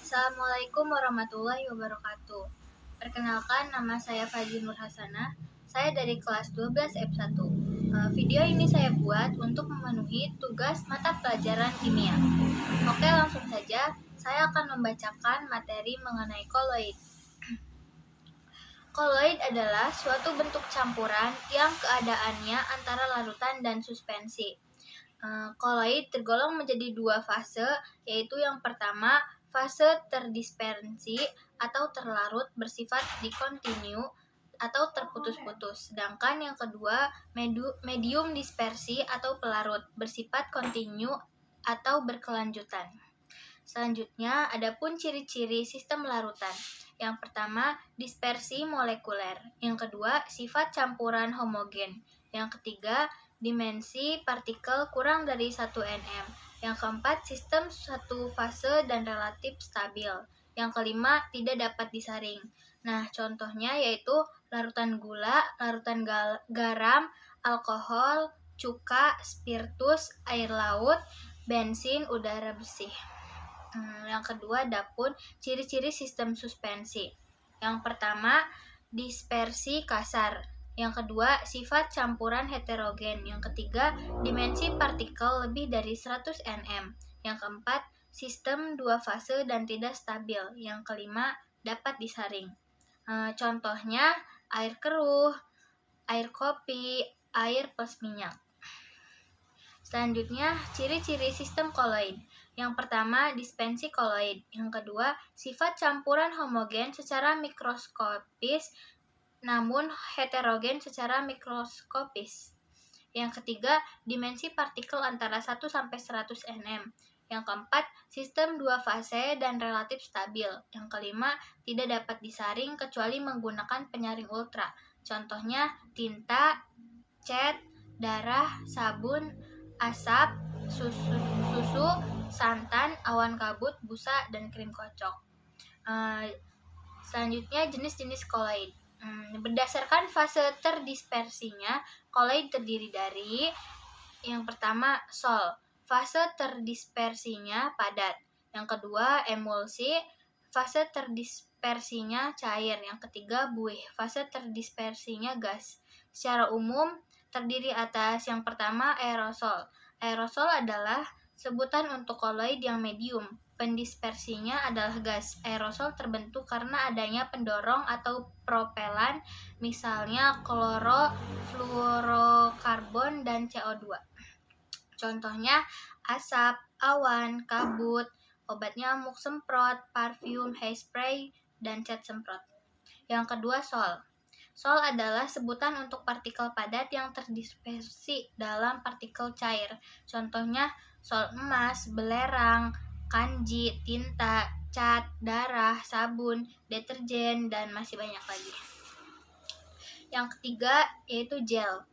Assalamualaikum warahmatullahi wabarakatuh. Perkenalkan, nama saya Fajri Nur Hasanah. Saya dari kelas 12 F1. Video ini saya buat untuk memenuhi tugas mata pelajaran kimia. Oke, langsung saja. Saya akan membacakan materi mengenai koloid. Koloid adalah suatu bentuk campuran yang keadaannya antara larutan dan suspensi. Koloid tergolong menjadi dua fase, yaitu yang pertama, fase terdispersi atau terlarut bersifat dikontinu atau terputus-putus. Sedangkan yang kedua, medium dispersi atau pelarut bersifat kontinu atau berkelanjutan. Selanjutnya, adapun ciri-ciri sistem larutan. Yang pertama, dispersi molekuler. Yang kedua, sifat campuran homogen. Yang ketiga, dimensi partikel kurang dari 1 nm. Yang keempat, sistem satu fase dan relatif stabil. Yang kelima, tidak dapat disaring. Nah, contohnya yaitu larutan gula, larutan garam, alkohol, cuka, spiritus, air laut, bensin, udara bersih. Yang kedua, adapun ciri-ciri sistem suspensi. Yang pertama, dispersi kasar. Yang kedua, sifat campuran heterogen. Yang ketiga, dimensi partikel lebih dari 100 nm. Yang keempat, sistem dua fase dan tidak stabil. Yang kelima, dapat disaring. Contohnya, air keruh, air kopi, air plus minyak. Selanjutnya, ciri-ciri sistem koloid. Yang pertama, dispersi koloid. Yang kedua, sifat campuran homogen secara mikroskopis namun heterogen secara mikroskopis. Yang ketiga, dimensi partikel antara 1 sampai 100 nm. Yang keempat, sistem dua fase dan relatif stabil. Yang kelima, tidak dapat disaring kecuali menggunakan penyaring ultra. Contohnya, tinta, cat, darah, sabun, asap, susu, santan, awan kabut, busa, dan krim kocok. Selanjutnya, jenis-jenis koloid. Berdasarkan fase terdispersinya, koloid terdiri dari yang pertama, sol. Fase terdispersinya padat. Yang kedua, emulsi. Fase terdispersinya cair. Yang ketiga, buih. Fase terdispersinya gas. Secara umum, terdiri atas yang pertama, aerosol. Aerosol adalah sebutan untuk koloid yang medium. Pendispersinya adalah gas. Aerosol terbentuk karena adanya pendorong atau propelan, misalnya klorofluorokarbon dan CO2. Contohnya asap, awan, kabut, obat nyamuk semprot, parfum, hairspray, dan cat semprot. Yang kedua, sol. Sol adalah sebutan untuk partikel padat yang terdispersi dalam partikel cair. Contohnya sol emas, belerang, kanji, tinta, cat, darah, sabun, deterjen, dan masih banyak lagi. Yang ketiga yaitu gel.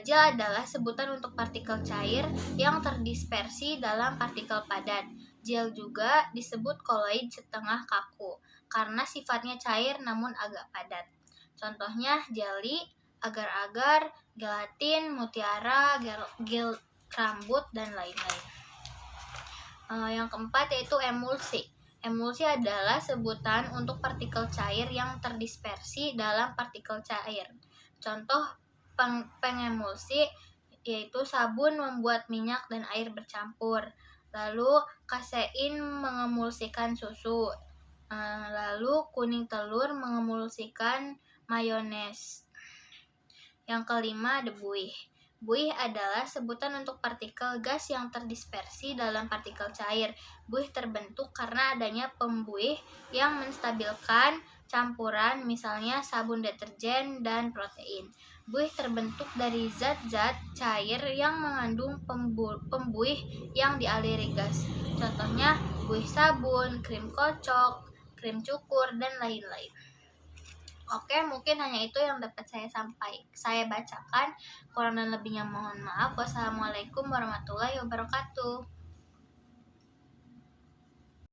Gel adalah sebutan untuk partikel cair yang terdispersi dalam partikel padat. Gel juga disebut koloid setengah kaku karena sifatnya cair namun agak padat. Contohnya jelly, agar-agar, gelatin, mutiara, gel rambut, dan lain-lain. Yang keempat yaitu emulsi. Emulsi adalah sebutan untuk partikel cair yang terdispersi dalam partikel cair. Contoh pengemulsi yaitu sabun membuat minyak dan air bercampur. Lalu kasein mengemulsikan susu. Lalu kuning telur mengemulsikan mayones. Yang kelima, buih. Buih adalah sebutan untuk partikel gas yang terdispersi dalam partikel cair. Buih terbentuk karena adanya pembuih yang menstabilkan campuran, misalnya sabun deterjen dan protein. Buih terbentuk dari zat-zat cair yang mengandung pembuih yang dialiri gas. Contohnya buih sabun, krim kocok, krim cukur, dan lain-lain. Oke, mungkin hanya itu yang dapat saya bacakan. Kurang dan lebihnya mohon maaf. Wassalamualaikum warahmatullahi wabarakatuh.